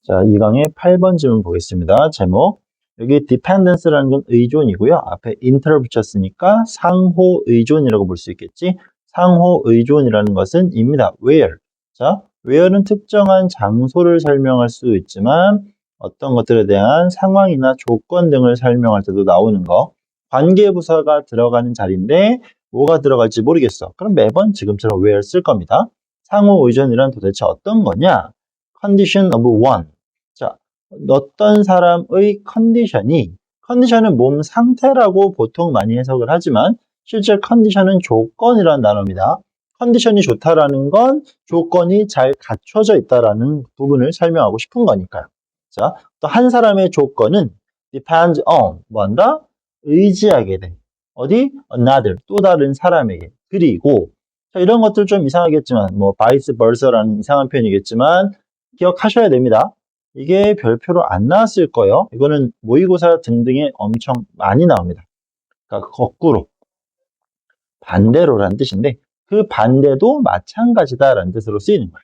자, 이 강의 8번 질문 보겠습니다. 제목. 여기 dependence라는 건 의존이고요. 앞에 inter를 붙였으니까 상호 의존이라고 볼 수 있겠지. 상호 의존이라는 것은 입니다. where. 자, where는 특정한 장소를 설명할 수 있지만 어떤 것들에 대한 상황이나 조건 등을 설명할 때도 나오는 거. 관계부사가 들어가는 자리인데 뭐가 들어갈지 모르겠어. 그럼 매번 지금처럼 where 쓸 겁니다. 상호 의존이란 도대체 어떤 거냐? condition of one. 자, 어떤 사람의 컨디션은 몸 상태라고 보통 많이 해석을 하지만 실제 컨디션은 조건이라는 단어입니다. 컨디션이 좋다라는 건 조건이 잘 갖춰져 있다라는 부분을 설명하고 싶은 거니까요. 자, 또 한 사람의 조건은 depends on, 뭔가 의지하게 돼. 어디? another, 또 다른 사람에게. 그리고 자, 이런 것들 좀 이상하겠지만 뭐 vice versa라는 이상한 표현이겠지만 기억하셔야 됩니다. 이게 별표로 안 나왔을 거예요. 이거는 모의고사 등등에 엄청 많이 나옵니다. 그러니까 거꾸로, 반대로라는 뜻인데 그 반대도 마찬가지다라는 뜻으로 쓰이는 거예요.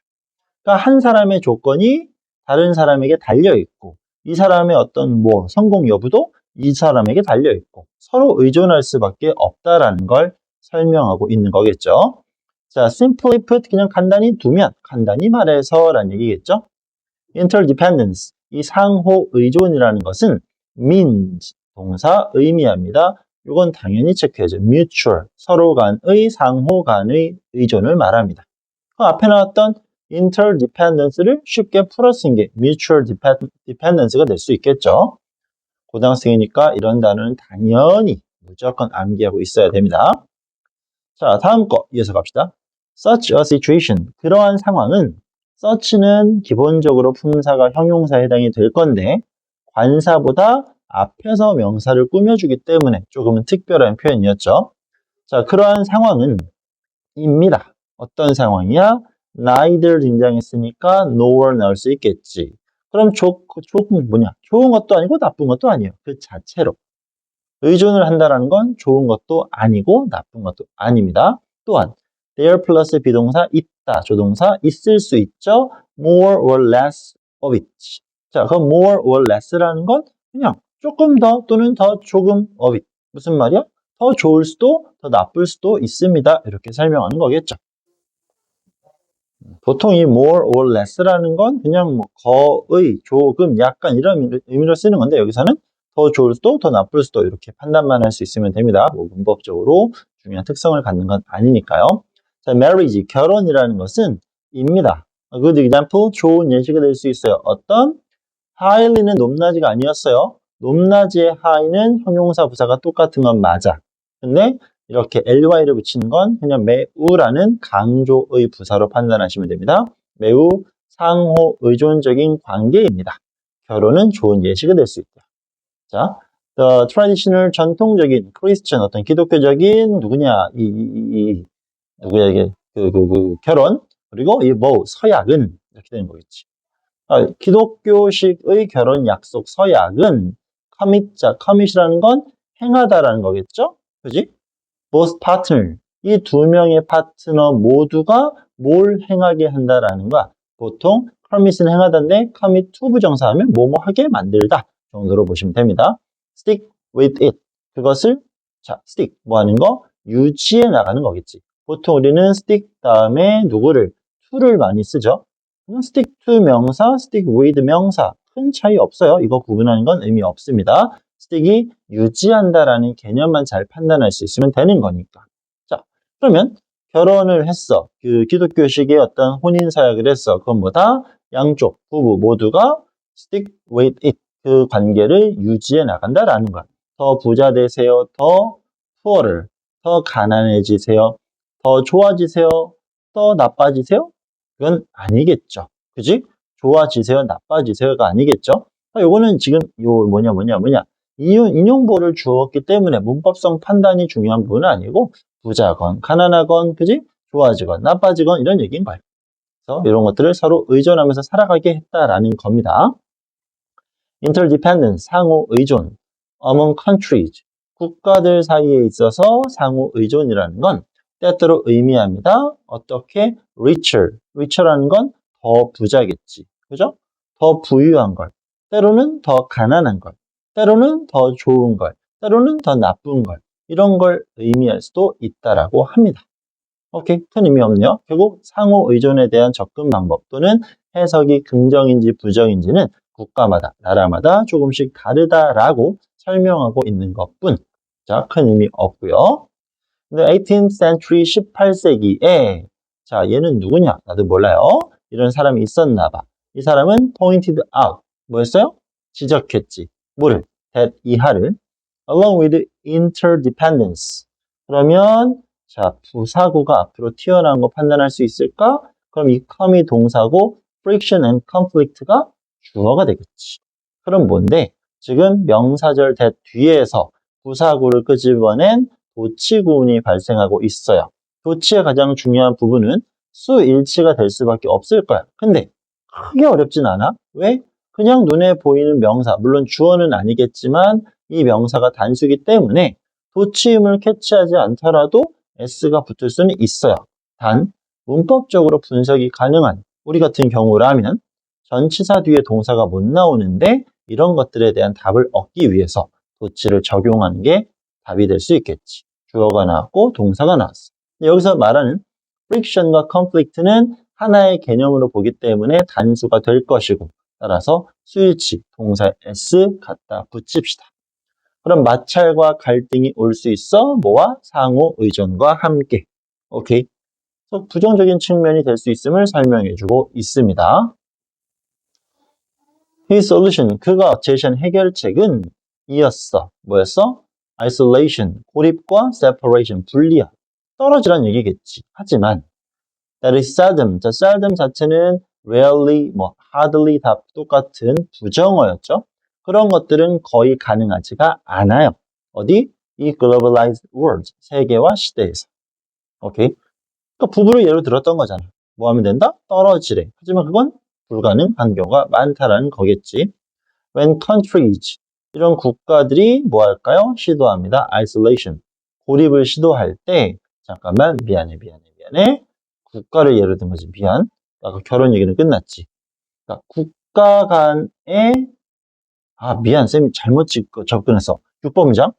그러니까 한 사람의 조건이 다른 사람에게 달려있고 이 사람의 어떤 뭐 성공 여부도 이 사람에게 달려있고 서로 의존할 수밖에 없다라는 걸 설명하고 있는 거겠죠. 자, simply put, 그냥 간단히 두면, 간단히 말해서라는 얘기겠죠. interdependence, 이 상호 의존이라는 것은 means, 동사 의미합니다. 이건 당연히 체크해야죠. mutual, 서로 간의, 상호 간의 의존을 말합니다. 그 앞에 나왔던 interdependence를 쉽게 풀어 쓴 게 mutual dependence가 될 수 있겠죠. 고등학생이니까 이런 단어는 당연히 무조건 암기하고 있어야 됩니다. 자, 다음 거 이어서 갑시다. such a situation, 그러한 상황은 such는 기본적으로 품사가 형용사에 해당이 될 건데 관사보다 앞에서 명사를 꾸며주기 때문에 조금은 특별한 표현이었죠. 자, 그러한 상황은 입니다. 어떤 상황이야? neither 등장했으니까 nor 나올 수 있겠지. 그럼 좋은 뭐냐? 좋은 것도 아니고 나쁜 것도 아니에요. 그 자체로. 의존을 한다는 건 좋은 것도 아니고 나쁜 것도 아닙니다. 또한 there 플러스 비동사 있다, 조동사 있을 수 있죠. more or less of it. 자, 그럼 more or less라는 건 그냥 조금 더 또는 더 조금 of it. 무슨 말이야? 더 좋을 수도 더 나쁠 수도 있습니다. 이렇게 설명하는 거겠죠. 보통 이 more or less라는 건 그냥 뭐 거의, 조금, 약간 이런 의미로 쓰는 건데 여기서는 더 좋을 수도 더 나쁠 수도 이렇게 판단만 할 수 있으면 됩니다. 뭐 문법적으로 중요한 특성을 갖는 건 아니니까요. 자, marriage, 결혼이라는 것은 입니다. good example, 좋은 예시가 될 수 있어요. 어떤? highly는 높낮이가 아니었어요. 높낮이의 high는 형용사 부사가 똑같은 건 맞아. 근데 이렇게 ly를 붙이는 건 그냥 매우라는 강조의 부사로 판단하시면 됩니다. 매우 상호 의존적인 관계입니다. 결혼은 좋은 예시가 될 수 있다. 자, the traditional, 전통적인 Christian, 어떤 기독교적인 누구냐, 누구야 이게 결혼, 그리고 이 뭐 서약은 이렇게 되는 거겠지. 기독교식의 결혼 약속 서약은 commit, 자, commit이라는 건 행하다라는 거겠죠? 그지? both partner, 이 두 명의 파트너 모두가 뭘 행하게 한다라는 거야. 보통 commit은 행하다인데 commit to 부정사하면 뭐뭐 하게 만들다 정도로 보시면 됩니다. stick with it, 그것을 자, stick, 뭐 하는 거? 유지해 나가는 거겠지. 보통 우리는 stick 다음에 누구를? to를 많이 쓰죠. stick to 명사, stick with 명사, 큰 차이 없어요. 이거 구분하는 건 의미 없습니다. stick이 유지한다라는 개념만 잘 판단할 수 있으면 되는 거니까. 자, 그러면 결혼을 했어. 그 기독교식의 어떤 혼인사약을 했어. 그건 뭐다? 양쪽 부부 모두가 stick with it, 그 관계를 유지해 나간다라는 거야. 더 부자 되세요. 더 poor를, 더 가난해지세요. 더 좋아지세요. 더 나빠지세요? 그건 아니겠죠. 그지? 좋아지세요, 나빠지세요가 아니겠죠. 요거는 지금 요 뭐냐 인용보를 주었기 때문에 문법성 판단이 중요한 부분은 아니고 부자건 가난하건, 그지? 좋아지건 나빠지건 이런 얘기인 거예요. 그래서 이런 것들을 서로 의존하면서 살아가게 했다라는 겁니다. interdependence, 상호 의존, among countries, 국가들 사이에 있어서 상호 의존이라는 건 때때로 의미합니다. 어떻게? richer라는 건 더 부자겠지. 그죠? 더 부유한 걸, 때로는 더 가난한 걸, 때로는 더 좋은 걸, 때로는 더 나쁜 걸, 이런 걸 의미할 수도 있다라고 합니다. 오케이, 큰 의미 없네요. 결국 상호 의존에 대한 접근 방법 또는 해석이 긍정인지 부정인지는 국가마다, 나라마다 조금씩 다르다라고 설명하고 있는 것뿐. 자, 큰 의미 없고요. 근데 18th century 18세기에 자, 얘는 누구냐? 나도 몰라요. 이런 사람이 있었나 봐. 이 사람은 pointed out. 뭐였어요? 지적했지. 뭐를? that 이하를 along with interdependence. 그러면 자, 부사구가 앞으로 튀어나온 거 판단할 수 있을까? 그럼 이 come이 동사고 friction and conflict가 주어가 되겠지. 그럼 뭔데? 지금 명사절 that 뒤에서 부사구를 끄집어낸 도치구문이 발생하고 있어요. 도치의 가장 중요한 부분은 수일치가 될 수밖에 없을 거야. 근데 크게 어렵진 않아. 왜? 그냥 눈에 보이는 명사, 물론 주어는 아니겠지만 이 명사가 단수기 때문에 도치음을 캐치하지 않더라도 S가 붙을 수는 있어요. 단, 문법적으로 분석이 가능한 우리 같은 경우라면 전치사 뒤에 동사가 못 나오는데 이런 것들에 대한 답을 얻기 위해서 도치를 적용하는 게 답이 될 수 있겠지. 주어가 나왔고 동사가 나왔어. 여기서 말하는 friction과 conflict는 하나의 개념으로 보기 때문에 단수가 될 것이고 따라서 수일치, 동사 S 갖다 붙입시다. 그럼 마찰과 갈등이 올 수 있어 뭐와 상호 의존과 함께. 오케이. 그래서 부정적인 측면이 될 수 있음을 설명해주고 있습니다. His solution, 그가 제시한 해결책은 이었어. 뭐였어? Isolation, 고립과 separation, 분리야. 떨어지란 얘기겠지. 하지만 that is seldom, 자, seldom 자체는 rarely, hardly 다 똑같은 부정어였죠. 그런 것들은 거의 가능하지가 않아요. 어디? 이 globalized world, 세계화 시대에서. 오케이. 그러니까 부부를 예로 들었던 거잖아. 뭐 하면 된다? 떨어지래. 하지만 그건 불가능한 경우가 많다라는 거겠지. When countries, 이런 국가들이 뭐 할까요? 시도합니다. isolation, 고립을 시도할 때 잠깐만 미안해. 국가를 예로 든 거지. 미안. 아까 결혼 얘기는 끝났지. 그러니까 국가 간의 미안 쌤이 잘못 접근했어. 6번 문장.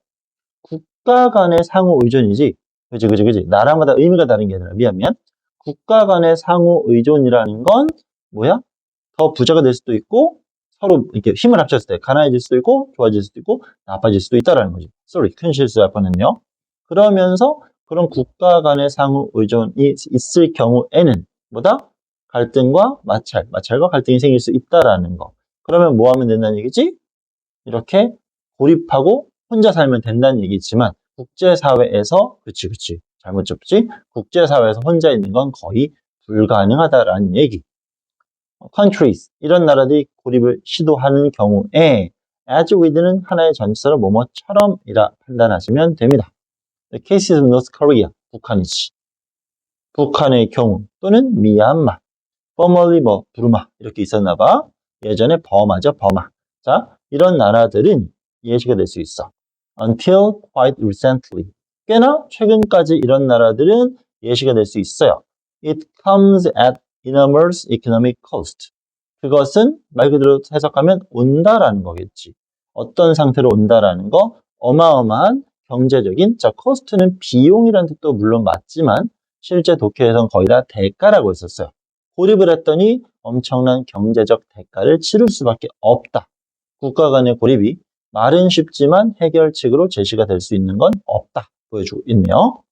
국가 간의 상호 의존이지. 그지. 나라마다 의미가 다른 게 아니라 미안. 국가 간의 상호 의존이라는 건 뭐야? 더 부자가 될 수도 있고 서로 이렇게 힘을 합쳤을 때 가난해질 수도 있고 좋아질 수도 있고 나빠질 수도 있다라는 거지. 큰 실수할 뻔했네요. 그러면서 그런 국가 간의 상호 의존이 있을 경우에는 뭐다? 갈등과 마찰과 갈등이 생길 수 있다라는 거. 그러면 뭐 하면 된다는 얘기지? 이렇게 고립하고 혼자 살면 된다는 얘기지만 국제사회에서 그치 잘못 줬지? 국제사회에서 혼자 있는 건 거의 불가능하다라는 얘기. countries, 이런 나라들이 고립을 시도하는 경우에 as with는 하나의 전치사로 뭐뭐처럼이라 판단하시면 됩니다. The case of North Korea, 북한이지. 북한의 경우 또는 미얀마, formerly 부르마 이렇게 있었나 봐. 예전에 버마죠, 버마. 자, 이런 나라들은 예시가 될 수 있어. Until quite recently, 꽤나 최근까지 이런 나라들은 예시가 될 수 있어요. It comes at enormous economic cost. 그것은 말 그대로 해석하면 온다라는 거겠지. 어떤 상태로 온다라는 거, 어마어마한 경제적인, 자, 코스트는 비용이라는 뜻도 물론 맞지만 실제 독해에서는 거의 다 대가라고 했었어요. 고립을 했더니 엄청난 경제적 대가를 치를 수밖에 없다. 국가 간의 고립이 말은 쉽지만 해결책으로 제시가 될 수 있는 건 없다. 보여주고 있네요.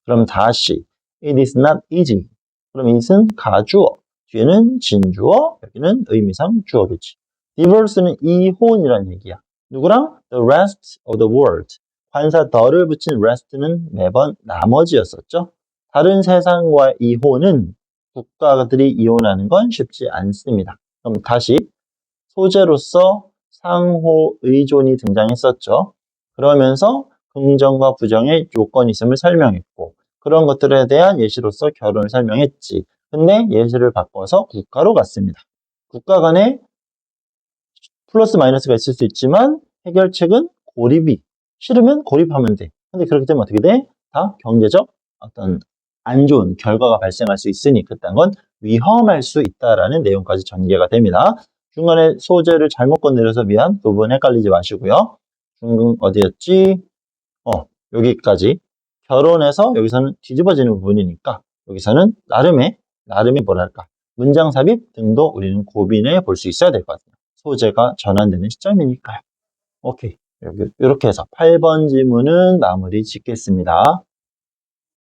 그럼 다시 It is not easy. 그럼 it은 가주어, 뒤에는 진주어, 여기는 의미상 주어겠지. Divorce는 이혼이라는 얘기야. 누구랑? The rest of the world. 관사 the를 붙인 rest는 매번 나머지였었죠. 다른 세상과 이혼은 국가들이 이혼하는 건 쉽지 않습니다. 그럼 다시 소재로서 상호 의존이 등장했었죠. 그러면서 긍정과 부정의 요건이 있음을 설명했고 그런 것들에 대한 예시로서 결혼을 설명했지. 근데 예시를 바꿔서 국가로 갔습니다. 국가 간에 플러스 마이너스가 있을 수 있지만 해결책은 고립이 싫으면 고립하면 돼. 근데 그렇기 때문에 어떻게 돼? 다 경제적 어떤 안 좋은 결과가 발생할 수 있으니 그딴 건 위험할 수 있다라는 내용까지 전개가 됩니다. 중간에 소재를 잘못 건드려서 미안. 그 부분 헷갈리지 마시고요. 어디였지? 여기까지. 결혼해서 여기서는 뒤집어지는 부분이니까 여기서는 나름의 뭐랄까 문장 삽입 등도 우리는 고민해 볼 수 있어야 될 것 같아요. 소재가 전환되는 시점이니까요. 오케이. 이렇게 해서 8번 지문은 마무리 짓겠습니다.